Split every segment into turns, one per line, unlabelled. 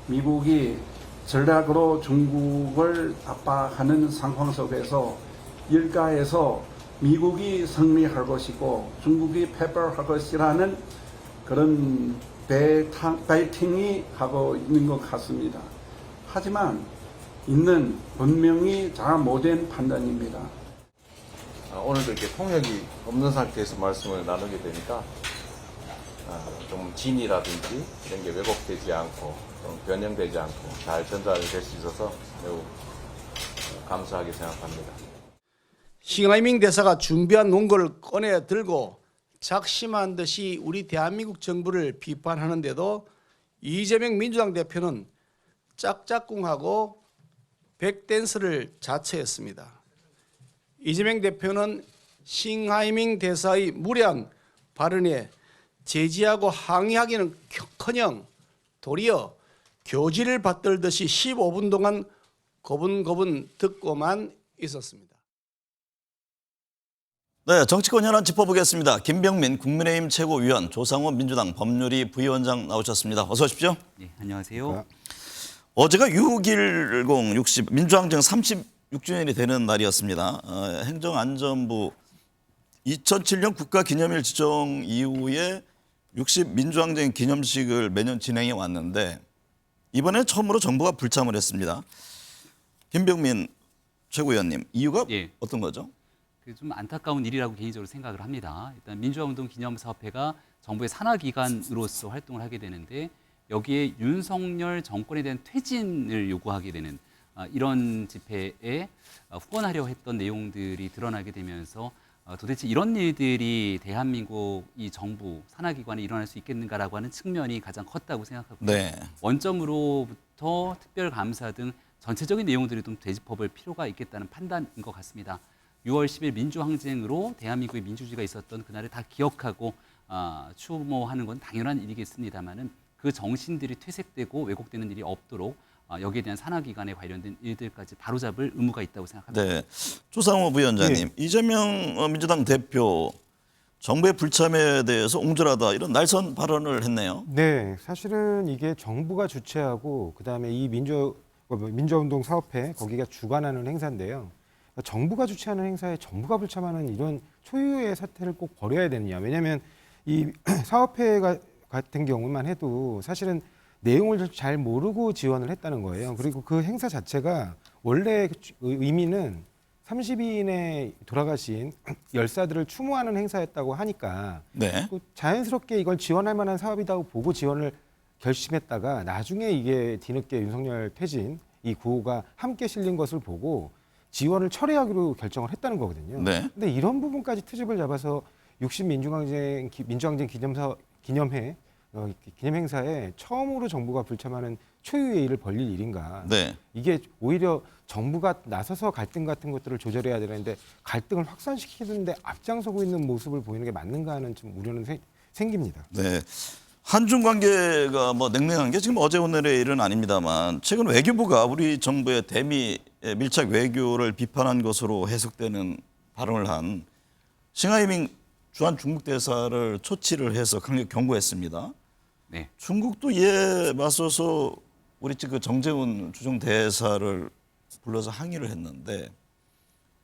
미국이 전략으로 중국을 압박하는 상황 속에서 일가에서 미국이 승리할 것이고 중국이 패배할 것이라는 그런 베이팅이 하고 있는 것 같습니다. 하지만 이는 분명히 잘 못된 판단입니다.
오늘도 이렇게 통역이 없는 상태에서 말씀을 나누게 되니까 좀 진이라든지 이런 게 왜곡되지 않고 좀 변형되지 않고 잘 전달될 수 있어서 매우 감사하게 생각합니다.
싱하이밍 대사가 준비한 논거를 꺼내 들고 작심한 듯이 우리 대한민국 정부를 비판하는데도 이재명 민주당 대표는 짝짝꿍하고 백댄스를 자처했습니다. 이재명 대표는 싱하이밍 대사의 무례한 발언에 제지하고 항의하기는커녕 도리어 교지를 받들듯이 15분 동안 고분고분 듣고만 있었습니다.
네, 정치권 현안 짚어보겠습니다. 김병민 국민의힘 최고위원, 조상호 민주당 법률위 부위원장 나오셨습니다. 어서 오십시오.
네, 안녕하세요.
어제가 6.10 민주항쟁 36주년이 되는 날이었습니다. 행정안전부 2007년 국가기념일 지정 이후에 60 민주항쟁 기념식을 매년 진행해 왔는데 이번에 처음으로 정부가 불참을 했습니다. 김병민 최고위원님, 이유가
예.
어떤 거죠?
좀 안타까운 일이라고 개인적으로 생각을 합니다. 일단 민주화운동 기념사업회가 정부의 산하기관으로서 활동을 하게 되는데 여기에 윤석열 정권에 대한 퇴진을 요구하게 되는 이런 집회에 후원하려 했던 내용들이 드러나게 되면서 도대체 이런 일들이 대한민국 이 정부 산하기관에 일어날 수 있겠는가라고 하는 측면이 가장 컸다고 생각하고요.
네.
원점으로부터 특별감사 등 전체적인 내용들을 좀 되짚어볼 필요가 있겠다는 판단인 것 같습니다. 6월 10일 민주항쟁으로 대한민국의 민주주의가 있었던 그날을 다 기억하고 추모하는 건 당연한 일이겠습니다만은 그 정신들이 퇴색되고 왜곡되는 일이 없도록 여기에 대한 산하기관에 관련된 일들까지 바로잡을 의무가 있다고 생각합니다.
네, 조상호 부위원장님, 이재명 민주당 대표 정부의 불참에 대해서 옹졸하다 이런 날선 발언을 했네요.
네, 사실은 이게 정부가 주최하고 그다음에 이 민주화운동 사업회 거기가 주관하는 행사인데요. 정부가 주최하는 행사에 정부가 불참하는 이런 초유의 사태를 꼭 벌여야 되느냐. 왜냐하면 이 사업회 같은 경우만 해도 사실은 내용을 잘 모르고 지원을 했다는 거예요. 그리고 그 행사 자체가 원래 의미는 30인의 돌아가신 열사들을 추모하는 행사였다고 하니까
네.
자연스럽게 이걸 지원할 만한 사업이라고 보고 지원을 결심했다가 나중에 이게 뒤늦게 윤석열 퇴진 이 구호가 함께 실린 것을 보고 지원을 철회하기로 결정을 했다는 거거든요.
네.
근데 이런 부분까지 트집을 잡아서 60 민주항쟁 기념회 기념행사에 처음으로 정부가 불참하는 초유의 일을 벌릴 일인가.
네.
이게 오히려 정부가 나서서 갈등 같은 것들을 조절해야 되는데 갈등을 확산시키는데 앞장서고 있는 모습을 보이는 게 맞는가 하는 좀 우려는 생깁니다.
네. 한중 관계가 뭐 냉랭한 게 지금 어제 오늘의 일은 아닙니다만 최근 외교부가 우리 정부의 대미 밀착 외교를 비판한 것으로 해석되는 발언을 한 싱하이밍 주한 중국 대사를 초치를 해서 강력 경고했습니다.
네.
중국도 이에 맞서서 우리 그 정재훈 주중 대사를 불러서 항의를 했는데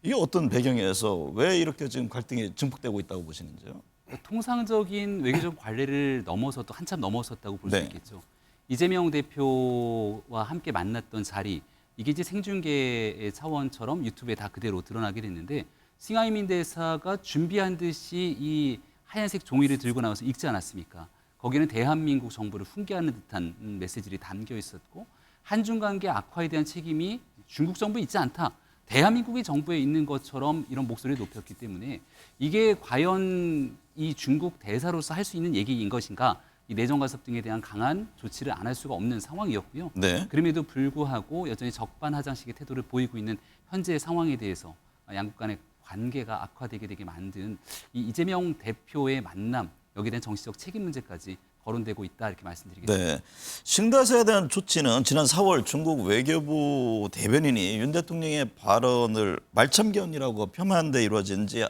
이게 어떤 배경에서 왜 이렇게 지금 갈등이 증폭되고 있다고 보시는지요?
통상적인 외교적 관례를 넘어서도 한참 넘어섰다고 볼 수
네.
있겠죠. 이재명 대표와 함께 만났던 자리, 이게 이제 생중계의 차원처럼 유튜브에 다 그대로 드러나게 됐는데 싱하이밍 대사가 준비한 듯이 이 하얀색 종이를 들고 나와서 읽지 않았습니까? 거기는 대한민국 정부를 훈계하는 듯한 메시지들이 담겨 있었고 한중 관계 악화에 대한 책임이 중국 정부에 있지 않다. 대한민국의 정부에 있는 것처럼 이런 목소리를 높였기 때문에 이게 과연 이 중국 대사로서 할 수 있는 얘기인 것인가? 이 내정 간섭 등에 대한 강한 조치를 안 할 수가 없는 상황이었고요.
네.
그럼에도 불구하고 여전히 적반하장식의 태도를 보이고 있는 현재의 상황에 대해서 양국 간의 관계가 악화되게 되게 만든 이 이재명 대표의 만남, 여기에 대한 정치적 책임 문제까지 거론되고 있다 이렇게 말씀드리겠습니다.
네. 싱다사에 대한 조치는 지난 4월 중국 외교부 대변인이 윤 대통령의 발언을 말참견이라고 폄하한 데 이루어진 지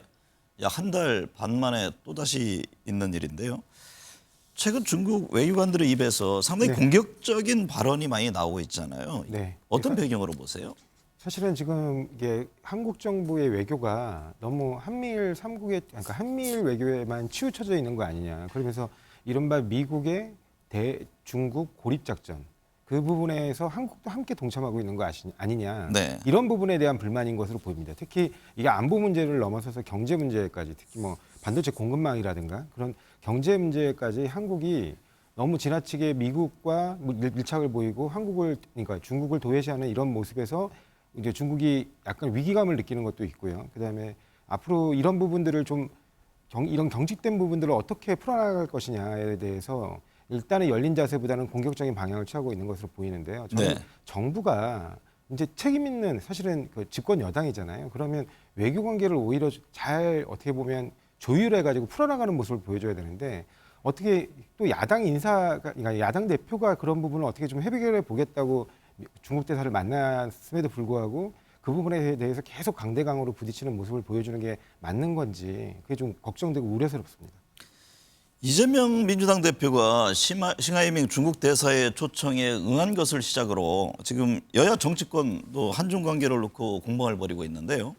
약 한 달 반 만에 또다시 있는 일인데요. 최근 중국 외교관들의 입에서 상당히
네.
공격적인 발언이 많이 나오고 있잖아요.
네.
어떤 배경으로 보세요?
사실은 지금 이게 한국 정부의 외교가 너무 한미일 3국의 그러니까 한미일 외교에만 치우쳐져 있는 거 아니냐. 그러면서 이른바 미국의 대중국 고립 작전 그 부분에서 한국도 함께 동참하고 있는 거 아니냐.
네.
이런 부분에 대한 불만인 것으로 보입니다. 특히 이게 안보 문제를 넘어서서 경제 문제까지 특히 뭐 반도체 공급망이라든가 그런 경제 문제까지 한국이 너무 지나치게 미국과 밀착을 보이고 그러니까 중국을 도외시하는 이런 모습에서 이제 중국이 약간 위기감을 느끼는 것도 있고요. 그다음에 앞으로 이런 부분들을 좀 이런 경직된 부분들을 어떻게 풀어나갈 것이냐에 대해서 일단은 열린 자세보다는 공격적인 방향을 취하고 있는 것으로 보이는데요. 저는
네.
정부가 이제 책임 있는 사실은 그 집권 여당이잖아요. 그러면 외교 관계를 오히려 잘 어떻게 보면 조율해가지고 풀어나가는 모습을 보여줘야 되는데 어떻게 또 야당 인사가 그러니까 야당 대표가 그런 부분을 어떻게 좀 해결해 보겠다고 중국 대사를 만났음에도 불구하고 그 부분에 대해서 계속 강대강으로 부딪히는 모습을 보여주는 게 맞는 건지 그게 좀 걱정되고 우려스럽습니다.
이재명 민주당 대표가 싱하이밍 중국 대사의 초청에 응한 것을 시작으로 지금 여야 정치권도 한중 관계를 놓고 공방을 벌이고 있는데요.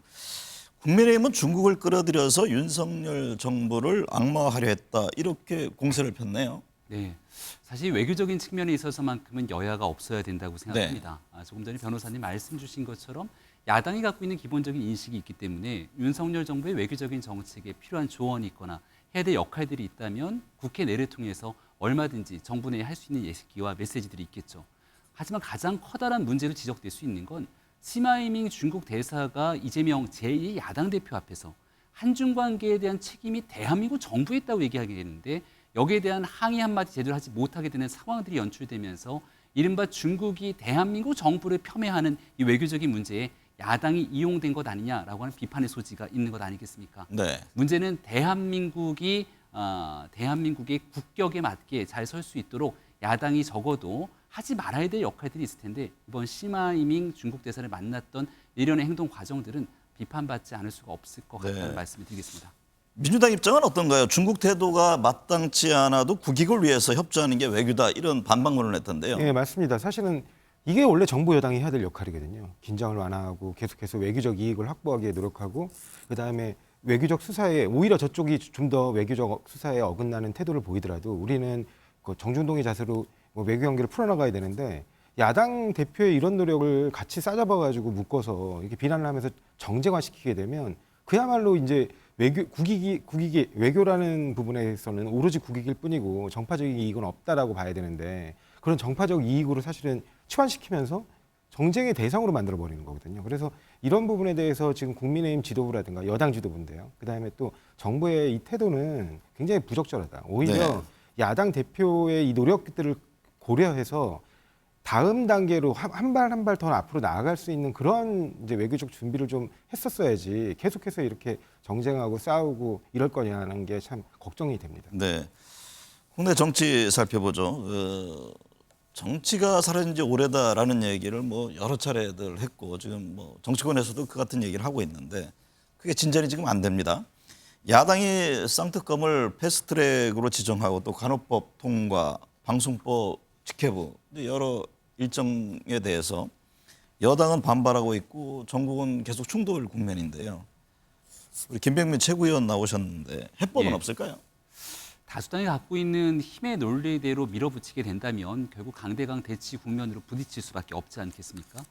국민의힘은 중국을 끌어들여서 윤석열 정부를 악마화하려 했다 이렇게 공세를 폈네요.
네, 사실 외교적인 측면에 있어서만큼은 여야가 없어야 된다고 생각합니다. 조금 전에 변호사님 말씀 주신 것처럼 야당이 갖고 있는 기본적인 인식이 있기 때문에 윤석열 정부의 외교적인 정책에 필요한 조언이 있거나 해야 될 역할들이 있다면 국회 내를 통해서 얼마든지 정부 내에 할 수 있는 예시기와 메시지들이 있겠죠. 하지만 가장 커다란 문제로 지적될 수 있는 건 시마이밍 중국 대사가 이재명 제2야당 대표 앞에서 한중 관계에 대한 책임이 대한민국 정부에 있다고 얘기하게 되는데 여기에 대한 항의 한마디 제대로 하지 못하게 되는 상황들이 연출되면서 이른바 중국이 대한민국 정부를 폄훼하는 이 외교적인 문제에 야당이 이용된 것 아니냐라고 하는 비판의 소지가 있는 것 아니겠습니까?
네.
문제는 대한민국의 국격에 맞게 잘 설 수 있도록 야당이 적어도 하지 말아야 될 역할들이 있을 텐데 이번 시마이밍 중국 대사를 만났던 일련의 행동 과정들은 비판받지 않을 수가 없을 것 같다는
네.
말씀을 드리겠습니다.
민주당 입장은 어떤가요? 중국 태도가 마땅치 않아도 국익을 위해서 협조하는 게 외교다 이런 반박론을 했던데요.
네, 맞습니다. 사실은 이게 원래 정부 여당이 해야 될 역할이거든요. 긴장을 완화하고 계속해서 외교적 이익을 확보하기 위해 노력하고 그다음에 외교적 수사에 오히려 저쪽이 좀 더 외교적 수사에 어긋나는 태도를 보이더라도 우리는 그 정중동의 자세로 뭐 외교 관계를 풀어나가야 되는데 야당 대표의 이런 노력을 같이 싸잡아가지고 묶어서 이렇게 비난을 하면서 정쟁화시키게 되면 그야말로 이제 국익이 외교라는 부분에서는 오로지 국익일 뿐이고 정파적인 이익은 없다라고 봐야 되는데 그런 정파적 이익으로 사실은 치환시키면서 정쟁의 대상으로 만들어버리는 거거든요. 그래서 이런 부분에 대해서 지금 국민의힘 지도부라든가 여당 지도부인데요. 그다음에 또 정부의 이 태도는 굉장히 부적절하다. 오히려
네.
야당 대표의 이 노력들을 고려해서 다음 단계로 한 발 한 발 더 앞으로 나아갈 수 있는 그런 이제 외교적 준비를 좀 했었어야지 계속해서 이렇게 정쟁하고 싸우고 이럴 거냐는 게 참 걱정이 됩니다.
네. 국내 정치 살펴보죠. 정치가 사라진 지 오래다라는 얘기를 뭐 여러 차례들 했고 지금 뭐 정치권에서도 그 같은 얘기를 하고 있는데 그게 진전이 지금 안 됩니다. 야당이 쌍특검을 패스트트랙으로 지정하고 또 간호법 통과, 방송법 직회부 여러 일정에 대해서 여당은 반발하고 있고 정국은 계속 충돌 국면인데요. 우리 김병민 최고위원 나오셨는데 해법은
예.
없을까요?
다수당이 갖고 있는 힘의 논리대로 밀어붙이게 된다면 결국 강대강 대치 국면으로 부딪힐 수밖에 없지 않겠습니까?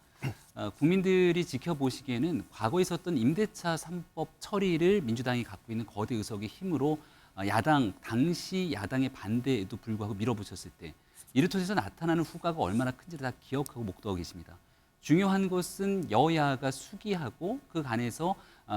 국민들이 지켜보시기에는 과거에 있었던 임대차 3법 처리를 민주당이 갖고 있는 거대 의석의 힘으로 당시 야당의 반대에도 불구하고 밀어붙였을 때 이를 통해서 나타나는 후과가 얼마나 큰지를 다 기억하고 목도하고 계십니다. 중요한 것은 여야가 수기하고 그 간에서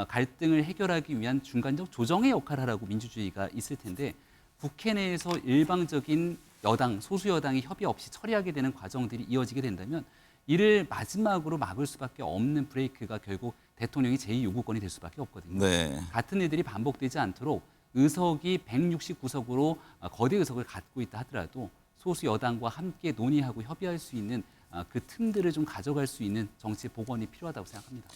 갈등을 해결하기 위한 중간적 조정의 역할을 하라고 민주주의가 있을 텐데 국회 내에서 일방적인 여당, 소수 여당이 협의 없이 처리하게 되는 과정들이 이어지게 된다면 이를 마지막으로 막을 수밖에 없는 브레이크가 결국 대통령이 제2요구권이 될 수밖에 없거든요.
네.
같은 일들이 반복되지 않도록 의석이 169석으로 거대 의석을 갖고 있다 하더라도 소수 여당과 함께 논의하고 협의할 수 있는 그 틈들을 좀 가져갈 수 있는 정치 복원이 필요하다고 생각합니다.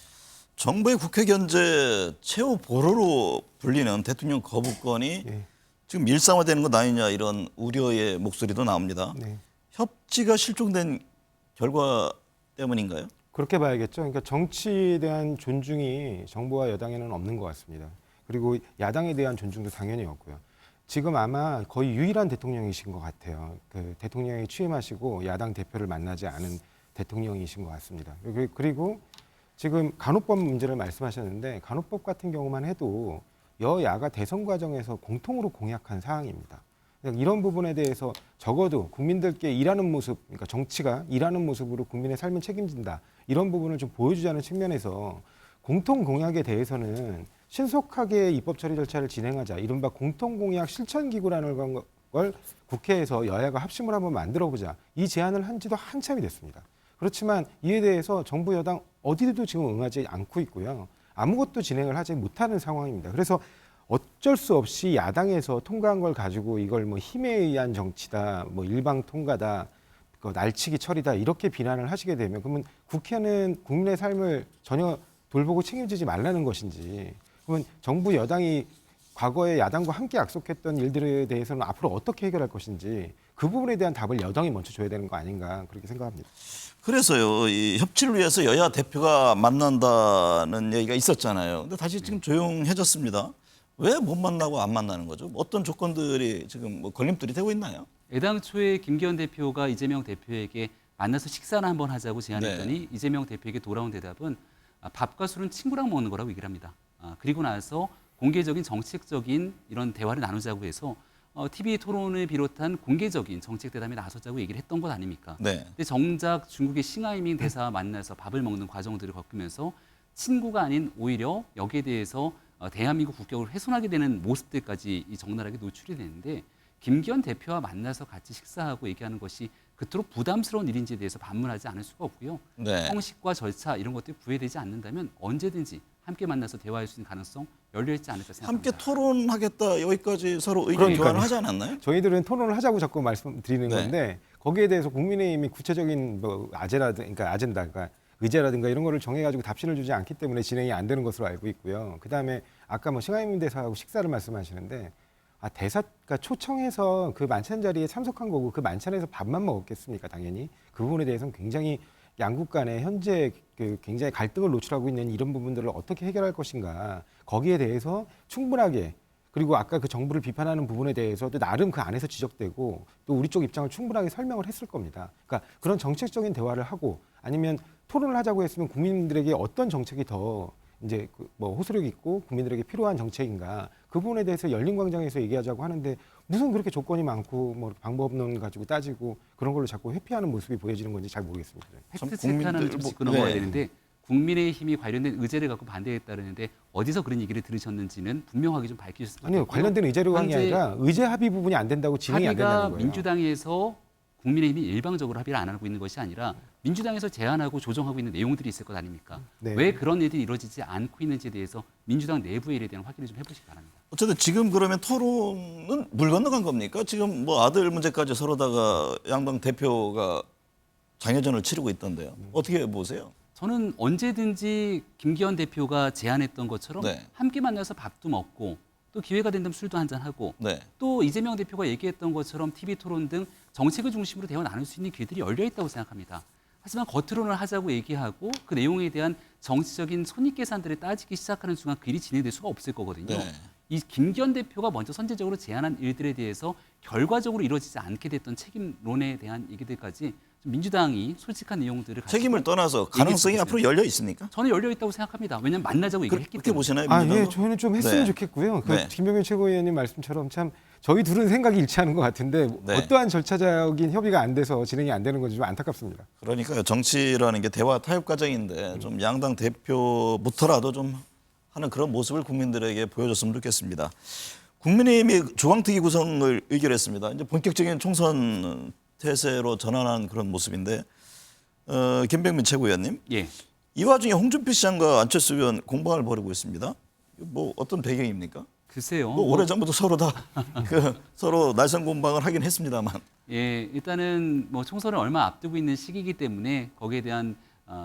정부의 국회 견제 최후 보루로 불리는 대통령 거부권이
예.
지금 일상화되는 것 아니냐 이런 우려의 목소리도 나옵니다.
네.
협치가 실종된 결과 때문인가요?
그렇게 봐야겠죠. 그러니까 정치에 대한 존중이 정부와 여당에는 없는 것 같습니다. 그리고 야당에 대한 존중도 당연히 없고요. 지금 아마 거의 유일한 대통령이신 것 같아요. 그 대통령이 취임하시고 야당 대표를 만나지 않은 대통령이신 것 같습니다. 그리고 지금 간호법 문제를 말씀하셨는데 간호법 같은 경우만 해도 여야가 대선 과정에서 공통으로 공약한 사항입니다. 이런 부분에 대해서 적어도 국민들께 일하는 모습, 그러니까 정치가 일하는 모습으로 국민의 삶을 책임진다. 이런 부분을 좀 보여주자는 측면에서 공통 공약에 대해서는 신속하게 입법 처리 절차를 진행하자. 이른바 공통 공약 실천 기구라는 걸 국회에서 여야가 합심을 한번 만들어 보자. 이 제안을 한 지도 한참이 됐습니다. 그렇지만 이에 대해서 정부 여당 어디에도 지금 응하지 않고 있고요. 아무것도 진행을 하지 못하는 상황입니다. 그래서 어쩔 수 없이 야당에서 통과한 걸 가지고 이걸 뭐 힘에 의한 정치다, 뭐 일방 통과다, 날치기 처리다 이렇게 비난을 하시게 되면 그러면 국회는 국민의 삶을 전혀 돌보고 책임지지 말라는 것인지, 그러면 정부 여당이 과거에 야당과 함께 약속했던 일들에 대해서는 앞으로 어떻게 해결할 것인지 그 부분에 대한 답을 여당이 먼저 줘야 되는 거 아닌가 그렇게 생각합니다.
그래서요, 이 협치를 위해서 여야 대표가 만난다는 얘기가 있었잖아요. 근데 다시 지금 조용해졌습니다. 왜 못 만나고 안 만나는 거죠? 어떤 조건들이 지금 뭐 걸림돌이 되고 있나요?
애당초에 김기현 대표가 이재명 대표에게 만나서 식사나 한번 하자고 제안했더니 이재명 대표에게 돌아온 대답은 밥과 술은 친구랑 먹는 거라고 얘기를 합니다. 그리고 나서 공개적인 정책적인 이런 대화를 나누자고 해서 TV 토론을 비롯한 공개적인 정책 대담에 나서자고 얘기를 했던 것 아닙니까?
네.
근데 정작 중국의 싱하이밍 대사와 만나서 밥을 먹는 과정들을 겪으면서 친구가 아닌 오히려 여기에 대해서 대한민국 국격을 훼손하게 되는 모습들까지 이 적나라하게 노출이 되는데 김기현 대표와 만나서 같이 식사하고 얘기하는 것이 그토록 부담스러운 일인지에 대해서 반문하지 않을 수가 없고요.
네.
형식과 절차 이런 것들이 구애되지 않는다면 언제든지 함께 만나서 대화할 수 있는 가능성 열려있지 않을까 생각합니다.
함께 토론하겠다 여기까지 서로 의견
그러니까요.
교환을 하지 않았나요?
저희들은 토론을 하자고 자꾸 말씀드리는
네.
건데 거기에 대해서 국민의힘이 구체적인 뭐 아젠다, 그러니까 의제라든가 이런 거를 정해가지고 답신을 주지 않기 때문에 진행이 안 되는 것으로 알고 있고요. 그 다음에 아까 뭐 싱하이밍 대사하고 식사를 말씀하시는데 대사가 초청해서 그 만찬 자리에 참석한 거고 그 만찬에서 밥만 먹었겠습니까? 당연히 그 부분에 대해서는 굉장히 양국 간에 현재 그 굉장히 갈등을 노출하고 있는 이런 부분들을 어떻게 해결할 것인가 거기에 대해서 충분하게 그리고 아까 그 정부를 비판하는 부분에 대해서도 나름 그 안에서 지적되고 또 우리 쪽 입장을 충분하게 설명을 했을 겁니다. 그러니까 그런 정책적인 대화를 하고 아니면 토론을 하자고 했으면 국민들에게 어떤 정책이 더 이제 뭐 호소력 있고 국민들에게 필요한 정책인가 그 부분에 대해서 열린 광장에서 얘기하자고 하는데 무슨 그렇게 조건이 많고 뭐 방법론 가지고 따지고 그런 걸로 자꾸 회피하는 모습이 보여지는 건지 잘 모르겠습니다.
팩트
참
체크 하나는 좀
국민들
짚고 넘어가야
네.
되는데 국민의힘이 관련된 의제를 갖고 반대했다는데 어디서 그런 얘기를 들으셨는지는 분명하게 좀 밝히셨으면
아니요,
좋겠고요.
관련된 의제로 한 게
현재
아니라 의제 합의 부분이 안 된다고 진행이 안 된다는
합의가
거예요.
민주당에서 국민의힘이 일방적으로 합의를 안 하고 있는 것이 아니라 민주당에서 제안하고 조정하고 있는 내용들이 있을 것 아닙니까?
네.
왜 그런 일들이 이루어지지 않고 있는지에 대해서 민주당 내부의 일에 대한 확인을 좀 해보시기 바랍니다.
어쨌든 지금 그러면 토론은 물 건너간 겁니까? 지금 뭐 아들 문제까지 서로다가 양당 대표가 장애전을 치르고 있던데요. 어떻게 보세요?
저는 언제든지 김기현 대표가 제안했던 것처럼
네.
함께 만나서 밥도 먹고 또 기회가 된다면 술도 한잔하고
네.
또 이재명 대표가 얘기했던 것처럼 TV 토론 등 정책을 중심으로 대화 나눌 수 있는 기회들이 열려 있다고 생각합니다. 하지만 겉으로는 하자고 얘기하고 그 내용에 대한 정치적인 손익계산들을 따지기 시작하는 순간 그 일이 진행될 수가 없을 거거든요.
네.
이 김기현 대표가 먼저 선제적으로 제안한 일들에 대해서 결과적으로 이루어지지 않게 됐던 책임론에 대한 얘기들까지 좀 민주당이 솔직한 내용들을 가지고
책임을 떠나서 가능성이
얘기했으면
앞으로 열려 있습니까?
저는 열려 있다고 생각합니다. 왜냐하면 만나자고 얘기를 했기
그렇게
때문에.
보시나요?
아,
민주당도?
예, 저는 좀 했으면
네.
좋겠고요. 그
네.
김병현 최고위원님 말씀처럼 참 저희 둘은 생각이 일치하는 것 같은데
네.
어떠한 절차적인 협의가 안 돼서 진행이 안 되는 건지 좀 안타깝습니다.
그러니까요. 정치라는 게 대화 타협 과정인데 좀 양당 대표부터라도 좀 하는 그런 모습을 국민들에게 보여줬으면 좋겠습니다. 국민의힘이 조강특위 구성을 의결했습니다. 이제 본격적인 총선 태세로 전환한 그런 모습인데 김병민 최고위원님,
예.
이 와중에 홍준표 시장과 안철수 의원 공방을 벌이고 있습니다. 뭐 어떤 배경입니까?
글쎄요.
뭐 오래전부터 서로 다 서로 날선 공방을 하긴 했습니다만.
예, 일단은 뭐 총선을 얼마 앞두고 있는 시기이기 때문에 거기에 대한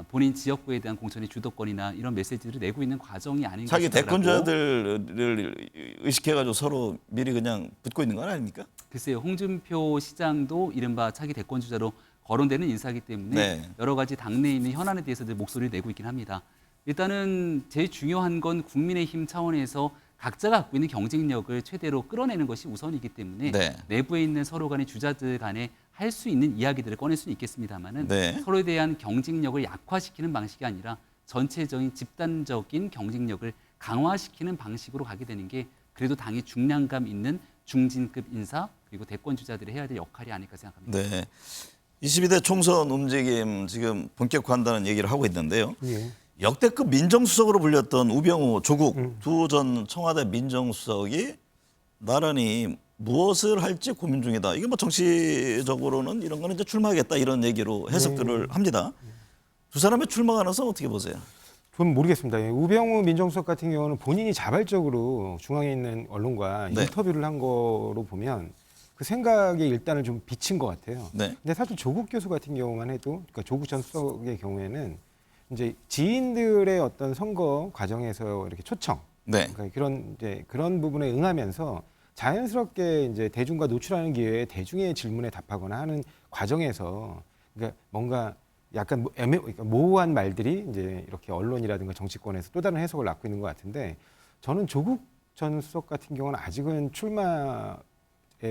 본인 지역구에 대한 공천의 주도권이나 이런 메시지를 내고 있는 과정이 아닌가
자기
싶더라고.
대권자들을 의식해가지고 서로 미리 그냥 붙고 있는 건 아닙니까?
글쎄요, 홍준표 시장도 이른바 차기 대권 주자로 거론되는 인사이기 때문에
네.
여러 가지 당내에 있는 현안에 대해서도 목소리를 내고 있긴 합니다. 일단은 제일 중요한 건 국민의힘 차원에서 각자가 갖고 있는 경쟁력을 최대로 끌어내는 것이 우선이기 때문에
네.
내부에 있는 서로 간의 주자들 간에 할 수 있는 이야기들을 꺼낼 수는 있겠습니다만은
네.
서로에 대한 경쟁력을 약화시키는 방식이 아니라 전체적인 집단적인 경쟁력을 강화시키는 방식으로 가게 되는 게 그래도 당이 중량감 있는 중진급 인사 그리고 대권 주자들이 해야 될 역할이 아닐까 생각합니다.
네. 22대 총선 움직임 지금 본격화한다는 얘기를 하고 있는데요.
예.
역대급 민정수석으로 불렸던 우병우 조국 두 전 청와대 민정수석이 나란히 무엇을 할지 고민 중이다. 이게 뭐 정치적으로는 이런 거는 이제 출마하겠다 이런 얘기로 해석들을 합니다. 두 사람의 출마 가능성 어떻게 보세요?
저는 모르겠습니다. 예, 우병우 민정수석 같은 경우는 본인이 자발적으로 중앙에 있는 언론과
네.
인터뷰를 한 거로 보면 그 생각에 일단은 좀 비친 것 같아요.
네.
근데 사실 조국 교수 같은 경우만 해도, 그러니까 조국 전 수석의 경우에는 이제 지인들의 어떤 선거 과정에서 이렇게 초청,
네.
그러니까 그런 부분에 응하면서 자연스럽게 이제 대중과 노출하는 기회에 대중의 질문에 답하거나 하는 과정에서 그러니까 뭔가 약간 그러니까 모호한 말들이 이제 이렇게 언론이라든가 정치권에서 또 다른 해석을 낳고 있는 것 같은데 저는 조국 전 수석 같은 경우는 아직은 출마에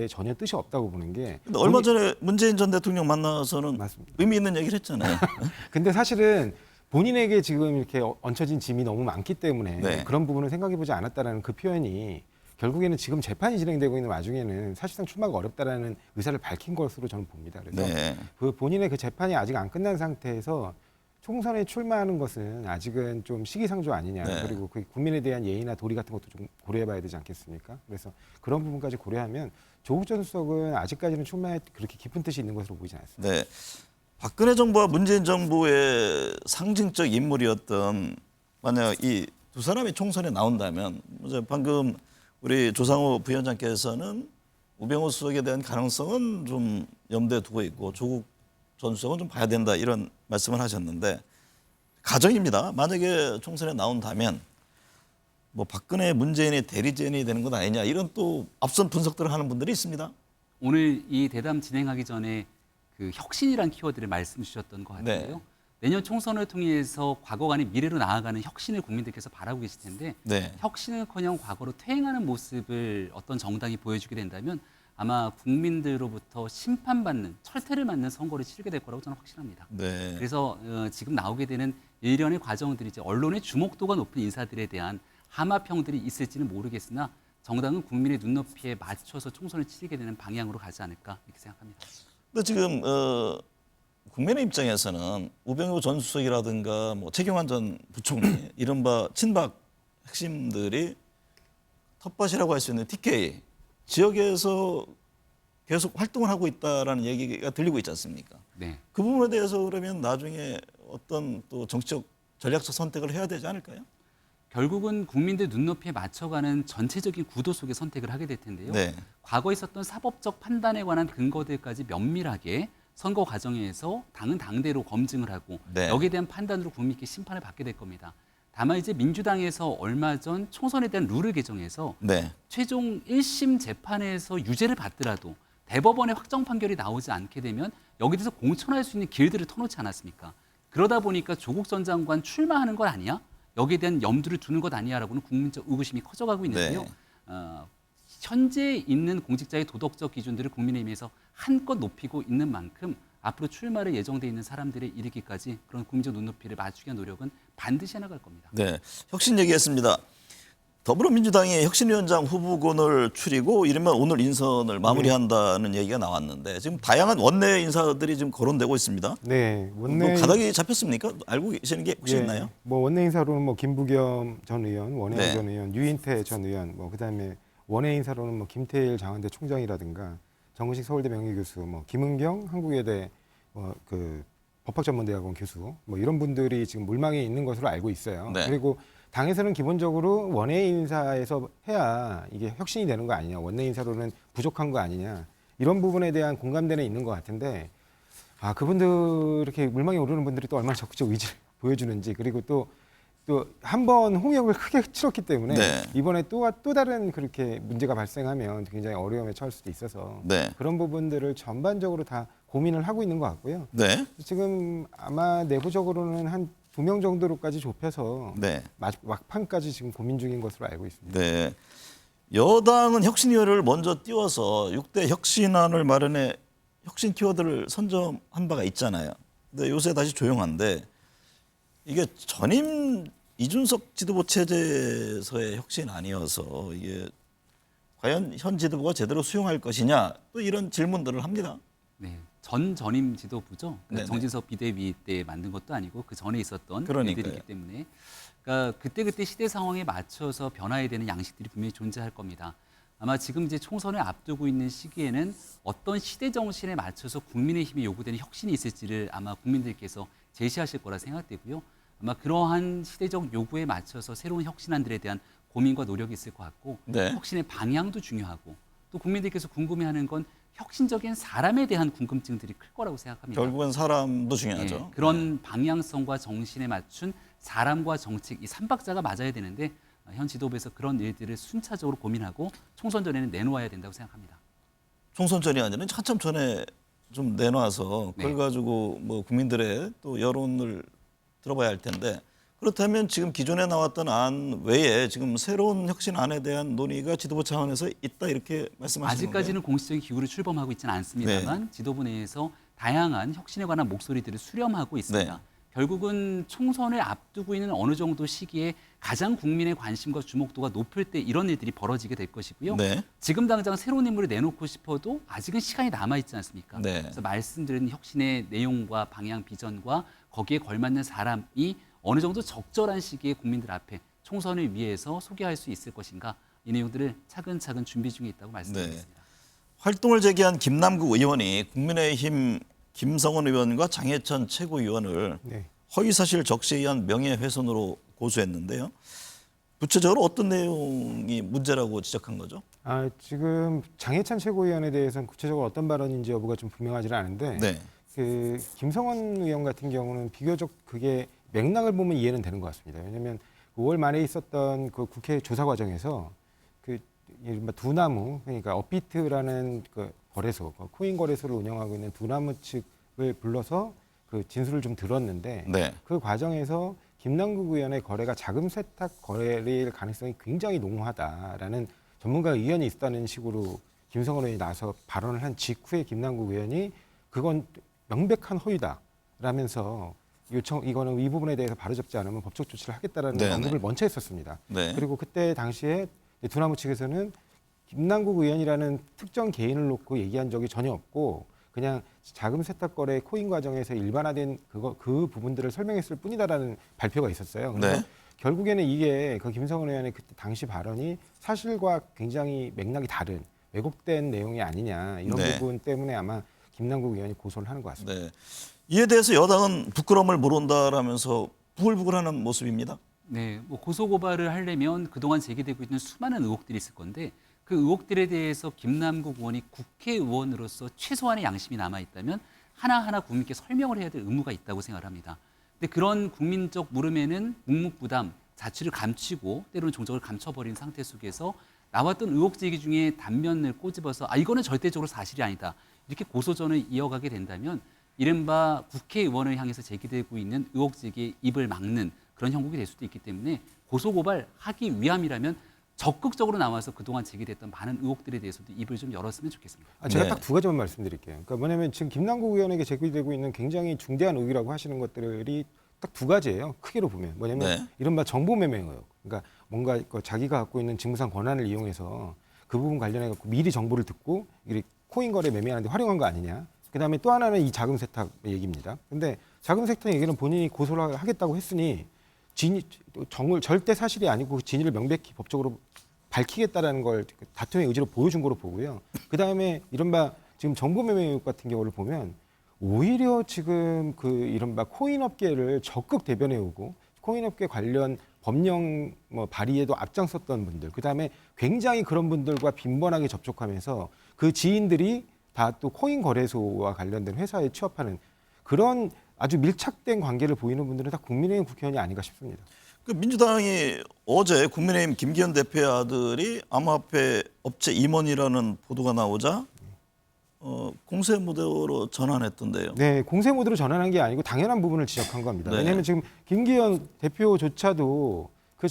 전혀 뜻이 없다고 보는 게
근데 얼마 전에 문재인 전 대통령 만나서는
맞습니다.
의미 있는 얘기를 했잖아요.
근데 사실은 본인에게 지금 이렇게 얹혀진 짐이 너무 많기 때문에
네.
그런 부분을 생각해보지 않았다라는 그 표현이 결국에는 지금 재판이 진행되고 있는 와중에는 사실상 출마가 어렵다라는 의사를 밝힌 것으로 저는 봅니다. 그래서
네.
그 본인의 그 재판이 아직 안 끝난 상태에서 총선에 출마하는 것은 아직은 좀 시기상조 아니냐.
네.
그리고 그 국민에 대한 예의나 도리 같은 것도 좀 고려해봐야 되지 않겠습니까? 그래서 그런 부분까지 고려하면 조국 전 수석은 아직까지는 출마에 그렇게 깊은 뜻이 있는 것으로 보이지 않습니다.
네. 박근혜 정부와 문재인 정부의 상징적 인물이었던 만약 이 두 사람이 총선에 나온다면 이제 방금 우리 조상호 부위원장께서는 우병우 수석에 대한 가능성은 좀 염두에 두고 있고 조국 전 수석은 좀 봐야 된다 이런 말씀을 하셨는데 가정입니다. 만약에 총선에 나온다면 뭐 박근혜 문재인의 대리전이 되는 것 아니냐 이런 또 앞선 분석들을 하는 분들이 있습니다.
오늘 이 대담 진행하기 전에 그 혁신이란 키워드를 말씀 주셨던 것 같은데요.
네.
내년 총선을 통해서 과거가 아닌 미래로 나아가는 혁신을 국민들께서 바라고 계실 텐데
네.
혁신을커녕 과거로 퇴행하는 모습을 어떤 정당이 보여주게 된다면 아마 국민들로부터 심판받는 철퇴를 맞는 선거를 치르게 될 거라고 저는 확신합니다.
네.
그래서 지금 나오게 되는 일련의 과정들이 이제 언론의 주목도가 높은 인사들에 대한 하마평들이 있을지는 모르겠으나 정당은 국민의 눈높이에 맞춰서 총선을 치르게 되는 방향으로 가지 않을까 이렇게 생각합니다.
근데 지금 국민의 입장에서는 우병우 전 수석이라든가 뭐 최경환 전 부총리 이른바 친박 핵심들이 텃밭이라고 할 수 있는 TK 지역에서 계속 활동을 하고 있다라는 얘기가 들리고 있지 않습니까?
네.
그 부분에 대해서 그러면 나중에 어떤 또 정치적 전략적 선택을 해야 되지 않을까요?
결국은 국민들 눈높이에 맞춰가는 전체적인 구도 속에 선택을 하게 될 텐데요.
네.
과거에 있었던 사법적 판단에 관한 근거들까지 면밀하게 선거 과정에서 당은 당대로 검증을 하고
네.
여기에 대한 판단으로 국민께 심판을 받게 될 겁니다. 다만 이제 민주당에서 얼마 전 총선에 대한 룰을 개정해서
네.
최종 1심 재판에서 유죄를 받더라도 대법원의 확정 판결이 나오지 않게 되면 여기 대해서 공천할 수 있는 길들을 터놓지 않았습니까? 그러다 보니까 조국 전 장관 출마하는 것 아니야? 여기에 대한 염두를 두는 것 아니야라고는 국민적 의구심이 커져가고 있는데요.
네.
현재 있는 공직자의 도덕적 기준들을 국민의힘에서 한껏 높이고 있는 만큼 앞으로 출마를 예정돼 있는 사람들의 이르기까지 그런 국민적 눈높이를 맞추기 위한 노력은 반드시 해나갈 겁니다.
네. 혁신 얘기했습니다. 더불어민주당이 혁신위원장 후보군을 추리고 이르면 오늘 인선을 마무리한다는 얘기가 나왔는데 지금 다양한 원내 인사들이 지금 거론되고 있습니다.
네,
뭐 가닥이 잡혔습니까? 알고 계시는 게 혹시 있나요?
뭐 원내 인사로는 뭐 김부겸 전 의원, 원혜영
네.
전 의원, 유인태 전 의원, 뭐 그다음에 원외 인사로는 뭐 김태일 장한대 총장이라든가 정은식 서울대 명예교수, 뭐 김은경 한국외대 그 법학전문대학원 교수, 뭐 이런 분들이 지금 물망에 있는 것으로 알고 있어요.
네.
그리고 당에서는 기본적으로 원외 인사에서 해야 이게 혁신이 되는 거 아니냐, 원내 인사로는 부족한 거 아니냐 이런 부분에 대한 공감대는 있는 것 같은데 그분들 이렇게 물망에 오르는 분들이 또 얼마나 적극적 의지를 보여주는지, 그리고 또 한 번 홍역을 크게 치렀기 때문에
네.
이번에 또 다른 그렇게 문제가 발생하면 굉장히 어려움에 처할 수도 있어서
네.
그런 부분들을 전반적으로 다 고민을 하고 있는 것 같고요.
네.
지금 아마 내부적으로는 한 2명 정도로까지 좁혀서
네.
막판까지 지금 고민 중인 것으로 알고 있습니다.
네. 여당은 혁신위원회를 먼저 띄워서 6대 혁신안을 마련해 혁신 키워드를 선점한 바가 있잖아요. 근데 요새 다시 조용한데 이게 전임 이준석 지도부 체제에서의 혁신 아니어서 이게 과연 현 지도부가 제대로 수용할 것이냐 또 이런 질문들을 합니다.
네, 전임 지도부죠.
네네.
정진석 비대위 때 만든 것도 아니고 그 전에 있었던
그러니까요.
애들이기 때문에, 그러니까 그때 시대 상황에 맞춰서 변화해야 되는 양식들이 분명히 존재할 겁니다. 아마 지금 이제 총선을 앞두고 있는 시기에는 어떤 시대 정신에 맞춰서 국민의힘이 요구되는 혁신이 있을지를 아마 국민들께서 제시하실 거라 생각되고요. 아마 그러한 시대적 요구에 맞춰서 새로운 혁신안들에 대한 고민과 노력이 있을 것 같고,
네.
혁신의 방향도 중요하고, 또 국민들께서 궁금해하는 건 혁신적인 사람에 대한 궁금증들이 클 거라고 생각합니다.
결국은 사람도 중요하죠.
예, 그런 방향성과 정신에 맞춘 사람과 정책, 이 삼박자가 맞아야 되는데 현 지도부에서 그런 일들을 순차적으로 고민하고 총선 전에는 내놓아야 된다고 생각합니다.
총선 전이 아니라 한참 전에 좀 내놔서
네.
그걸 가지고 뭐 국민들의 또 여론을 들어봐야 할 텐데, 그렇다면 지금 기존에 나왔던 안 외에 지금 새로운 혁신안에 대한 논의가 지도부 차원에서 있다 이렇게 말씀하시는
아직까지는
건가요?
공식적인 기구를 출범하고 있지는 않습니다만
네.
지도부 내에서 다양한 혁신에 관한 목소리들을 수렴하고 있습니다.
네.
결국은 총선을 앞두고 있는 어느 정도 시기에 가장 국민의 관심과 주목도가 높을 때 이런 일들이 벌어지게 될 것이고요.
네.
지금 당장 새로운 인물을 내놓고 싶어도 아직은 시간이 남아있지 않습니까?
네.
그래서 말씀드린 혁신의 내용과 방향, 비전과 거기에 걸맞는 사람이 어느 정도 적절한 시기에 국민들 앞에 총선을 위해서 소개할 수 있을 것인가, 이 내용들을 차근차근 준비 중에 있다고 말씀드리겠습니다.
활동을 제기한 김남국 의원이 국민의힘 김성원 의원과 장해찬 최고위원을
네.
허위사실 적시에 의한 명예훼손으로 고소했는데요. 구체적으로 어떤 내용이 문제라고 지적한 거죠?
지금 장해찬 최고위원에 대해서는 구체적으로 어떤 발언인지 여부가 좀 분명하지는 않은데
네.
그 김성원 의원 같은 경우는 비교적 그게 맥락을 보면 이해는 되는 것 같습니다. 왜냐하면 5월 말에 있었던 그 국회 조사 과정에서 그 이른바 두나무, 그러니까 업비트라는 그 거래소, 코인 거래소를 운영하고 있는 두나무 측을 불러서 그 진술을 좀 들었는데
네.
그 과정에서 김남국 의원의 거래가 자금 세탁 거래일 가능성이 굉장히 농후하다라는 전문가 의견이 있다는 식으로 김성원 의원이 나서 발언을 한 직후에 김남국 의원이 그건 명백한 허위다라면서 이거는 이 부분에 대해서 바로잡지 않으면 법적 조치를 하겠다라는
네네.
언급을 먼저 했었습니다.
네.
그리고 그때 당시에 두나무 측에서는 김남국 의원이라는 특정 개인을 놓고 얘기한 적이 전혀 없고 그냥 자금 세탁 거래 코인 과정에서 일반화된 그 부분들을 설명했을 뿐이다라는 발표가 있었어요. 그래서
네.
결국에는 이게 그 김성원 의원의 그때 당시 발언이 사실과 굉장히 맥락이 다른 왜곡된 내용이 아니냐 이런
네.
부분 때문에 아마 김남국 의원이 고소를 하는 것 같습니다.
네. 이에 대해서 여당은 부끄러움을 모른다라면서 부글부글하는 모습입니다.
네, 뭐 고소 고발을 하려면 그동안 제기되고 있는 수많은 의혹들이 있을 건데 그 의혹들에 대해서 김남국 의원이 국회의원으로서 최소한의 양심이 남아 있다면 하나하나 국민께 설명을 해야 될 의무가 있다고 생각합니다. 근데 그런 국민적 물음에는 묵묵부담, 자취를 감추고 때로는 종적을 감춰버린 상태 속에서 나왔던 의혹 제기 중에 단면을 꼬집어서 이거는 절대적으로 사실이 아니다, 이렇게 고소전을 이어가게 된다면 이른바 국회의원을 향해서 제기되고 있는 의혹 제기에 입을 막는 그런 형국이 될 수도 있기 때문에 고소고발하기 위함이라면 적극적으로 나와서 그동안 제기됐던 많은 의혹들에 대해서도 입을 좀 열었으면 좋겠습니다.
제가
네.
딱 두 가지만 말씀드릴게요. 그러니까 뭐냐면 지금 김남국 의원에게 제기되고 있는 굉장히 중대한 의혹이라고 하시는 것들이 딱 두 가지예요. 크기로 보면 뭐냐면
네.
이른바 정보매매 의혹. 그러니까 뭔가 자기가 갖고 있는 직무상 권한을 이용해서 그 부분 관련해 갖고 미리 정보를 듣고 이렇게 코인 거래 매매하는데 활용한 거 아니냐. 그다음에 또 하나는 이 자금 세탁 얘기입니다. 근데 자금 세탁 얘기는 본인이 고소를 하겠다고 했으니 절대 사실이 아니고 진위를 명백히 법적으로 밝히겠다라는 걸 다툼의 의지로 보여준 거로 보고요. 그다음에 이른바 지금 정보매매 의혹 같은 경우를 보면 오히려 지금 그 이른바 코인 업계를 적극 대변해 오고 코인 업계 관련 법령 발의에도 앞장섰던 분들, 그다음에 굉장히 그런 분들과 빈번하게 접촉하면서 그 지인들이 다 또 코인 거래소와 관련된 회사에 취업하는 그런 아주 밀착된 관계를 보이는 분들은 다 국민의힘 국회의원이 아닌가 싶습니다.
그 민주당이 어제 국민의힘 김기현 대표의 아들이 암호화폐 업체 임원이라는 보도가 나오자 공세 모델로 전환했던데요.
네, 공세 모드로 전환한 게 아니고 당연한 부분을 지적한 겁니다.
네.
왜냐하면 지금 김기현 대표조차도 그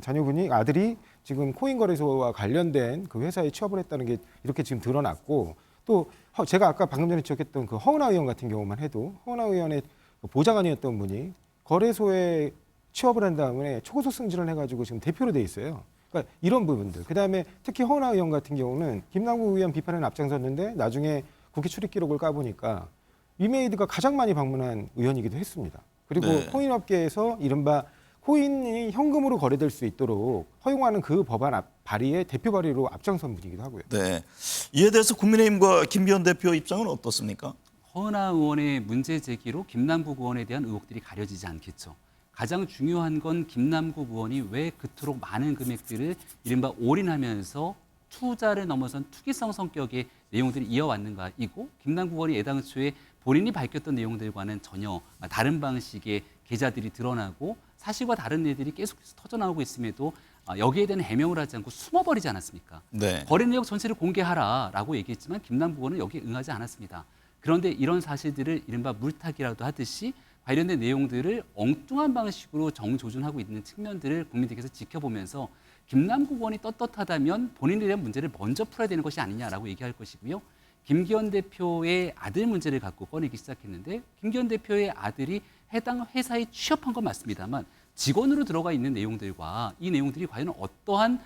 자녀분이 아들이 지금 코인 거래소와 관련된 그 회사에 취업을 했다는 게 이렇게 지금 드러났고 또 제가 아까 방금 전에 지적했던 그 허은하 의원 같은 경우만 해도 허은하 의원의 보좌관이었던 분이 거래소에 취업을 한 다음에 초고속 승진을 해가지고 지금 대표로 돼 있어요. 그러니까 이런 부분들. 그다음에 특히 허은하 의원 같은 경우는 김남국 의원 비판에 앞장섰는데 나중에 국회 출입 기록을 까보니까 위메이드가 가장 많이 방문한 의원이기도 했습니다. 그리고
네.
코인 업계에서 이른바 코인이 현금으로 거래될 수 있도록 허용하는 그 법안 발의의 대표 발의로 앞장선 분이기도 하고요.
네. 이에 대해서 국민의힘과 김기현 대표 입장은 어떻습니까?
허은하 의원의 문제 제기로 김남국 의원에 대한 의혹들이 가려지지 않겠죠. 가장 중요한 건 김남국 의원이 왜 그토록 많은 금액들을 이른바 올인하면서 투자를 넘어선 투기성 성격의 내용들을 이어왔는가이고 김남국 의원이 애당초에 본인이 밝혔던 내용들과는 전혀 다른 방식의 계좌들이 드러나고 사실과 다른 일들이 계속해서 터져나오고 있음에도 여기에 대한 해명을 하지 않고 숨어버리지 않았습니까?
네.
거래 내역 전체를 공개하라라고 얘기했지만 김남국 의원은 여기에 응하지 않았습니다. 그런데 이런 사실들을 이른바 물타기라도 하듯이 관련된 내용들을 엉뚱한 방식으로 정조준하고 있는 측면들을 국민들께서 지켜보면서 김남국 의원이 떳떳하다면 본인에 대한 문제를 먼저 풀어야 되는 것이 아니냐라고 얘기할 것이고요. 김기현 대표의 아들 문제를 갖고 꺼내기 시작했는데 김기현 대표의 아들이 해당 회사에 취업한 건 맞습니다만 직원으로 들어가 있는 내용들과 이 내용들이 과연 어떠한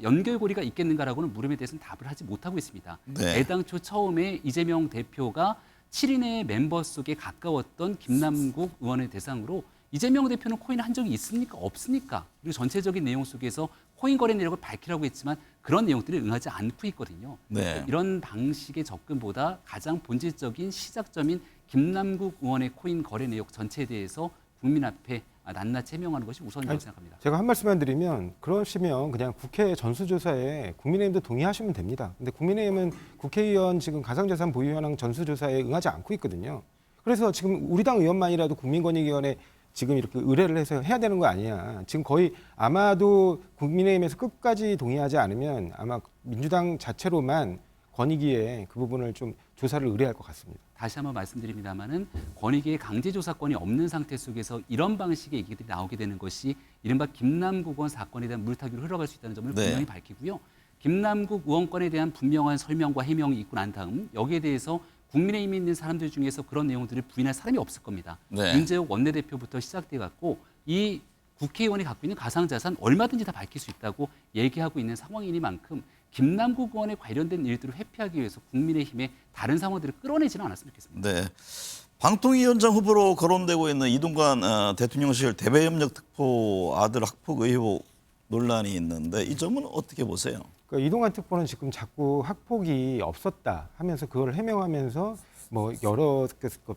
연결고리가 있겠는가라고는 물음에 대해서는 답을 하지 못하고 있습니다.
네.
애당초 처음에 이재명 대표가 7인의 멤버 속에 가까웠던 김남국 의원을 대상으로 이재명 대표는 코인을 한 적이 있습니까? 없습니까? 그리고 전체적인 내용 속에서 코인 거래 내역을 밝히라고 했지만 그런 내용들을 응하지 않고 있거든요.
네.
이런 방식의 접근보다 가장 본질적인 시작점인 김남국 의원의 코인 거래 내역 전체에 대해서 국민 앞에 낱낱이 해명하는 것이 우선이라고 생각합니다.
제가 한 말씀만 드리면 그러시면 그냥 국회 전수조사에 국민의힘도 동의하시면 됩니다. 근데 국민의힘은 국회의원 지금 가상자산 보유 현황 전수조사에 응하지 않고 있거든요. 그래서 지금 우리 당 의원만이라도 국민권익위원회 지금 이렇게 의뢰를 해서 해야 되는 거 아니냐. 지금 거의 아마도 국민의힘에서 끝까지 동의하지 않으면 아마 민주당 자체로만 권익위에 그 부분을 좀 조사를 의뢰할 것 같습니다.
다시 한번 말씀드립니다마는 권익위의 강제조사권이 없는 상태 속에서 이런 방식의 얘기들이 나오게 되는 것이 이른바 김남국 의원 사건에 대한 물타기로 흘러갈 수 있다는 점을
네.
분명히 밝히고요. 김남국 의원권에 대한 분명한 설명과 해명이 있고 난 다음 여기에 대해서 국민의힘에 있는 사람들 중에서 그런 내용들을 부인할 사람이 없을 겁니다.
네.
윤재욱 원내대표부터 시작돼 갖고 이 국회의원이 갖고 있는 가상자산 얼마든지 다 밝힐 수 있다고 얘기하고 있는 상황이니만큼 김남국 의원에 관련된 일들을 회피하기 위해서 국민의힘의 다른 상황들을 끌어내지는 않았으면 좋겠습니다.
네. 방통위원장 후보로 거론되고 있는 이동관 대통령실 대외협력 특보 아들 학폭 의혹 논란이 있는데 이 점은 어떻게 보세요?
그러니까 이동관 특보는 지금 자꾸 학폭이 없었다 하면서 그걸 해명하면서 뭐 여러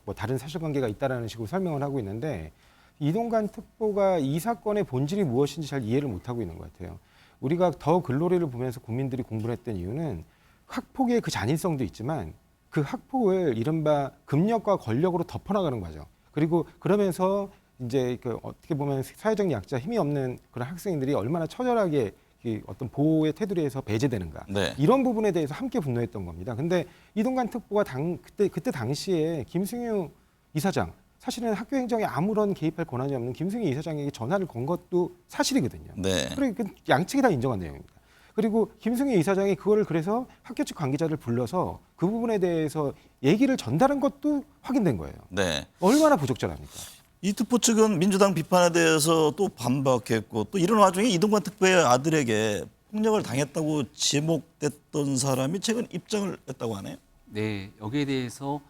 뭐 다른 사실관계가 있다라는 식으로 설명을 하고 있는데 이동관 특보가 이 사건의 본질이 무엇인지 잘 이해를 못하고 있는 것 같아요. 우리가 더 글로리를 보면서 국민들이 공부를 했던 이유는 학폭의 그 잔인성도 있지만 그 학폭을 이른바 금력과 권력으로 덮어나가는 거죠. 그리고 그러면서 이제 그 어떻게 보면 사회적 약자 힘이 없는 그런 학생들이 얼마나 처절하게 이 어떤 보호의 테두리에서 배제되는가
네.
이런 부분에 대해서 함께 분노했던 겁니다. 근데 이동관 특보가 그때 당시에 김승유 이사장 사실은 학교 행정에 아무런 개입할 권한이 없는 김승희 이사장에게 전화를 건 것도 사실이거든요.
네.
그리고 양측이 다 인정한 내용입니다. 그리고 김승희 이사장이 그거를 그래서 학교 측 관계자를 불러서 그 부분에 대해서 얘기를 전달한 것도 확인된 거예요.
네.
얼마나 부적절합니까?
이 특보 측은 민주당 비판에 대해서 또 반박했고 또 이런 와중에 이동관 특보의 아들에게 폭력을 당했다고 지목됐던 사람이 최근 입장을 냈다고 하네요.
네, 여기에 대해서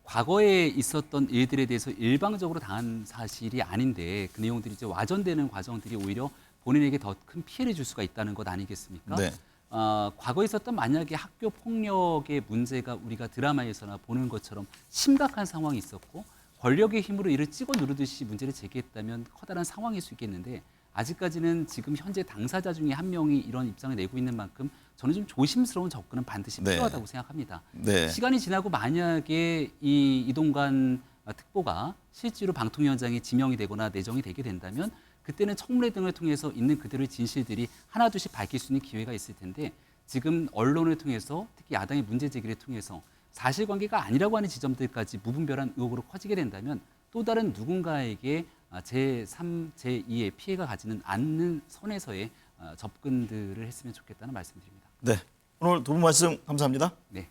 과거에 있었던 일들에 대해서 일방적으로 당한 사실이 아닌데 그 내용들이 이제 와전되는 과정들이 오히려 본인에게 더 큰 피해를 줄 수가 있다는 것 아니겠습니까?
네.
과거에 있었던 만약에 학교 폭력의 문제가 우리가 드라마에서나 보는 것처럼 심각한 상황이 있었고 권력의 힘으로 이를 찍어 누르듯이 문제를 제기했다면 커다란 상황일 수 있겠는데 아직까지는 지금 현재 당사자 중에 한 명이 이런 입장을 내고 있는 만큼 저는 좀 조심스러운 접근은 반드시
네.
필요하다고 생각합니다.
네.
시간이 지나고 만약에 이 이동관 특보가 실제로 방통위원장이 지명이 되거나 내정이 되게 된다면 그때는 청문회 등을 통해서 있는 그대로의 진실들이 하나둘씩 밝힐 수 있는 기회가 있을 텐데 지금 언론을 통해서 특히 야당의 문제 제기를 통해서 사실관계가 아니라고 하는 지점들까지 무분별한 의혹으로 커지게 된다면 또 다른 누군가에게 제3, 제2의 피해가 가지는 않는 선에서의 접근들을 했으면 좋겠다는 말씀드립니다.
네. 오늘 두 분 말씀 감사합니다.
네.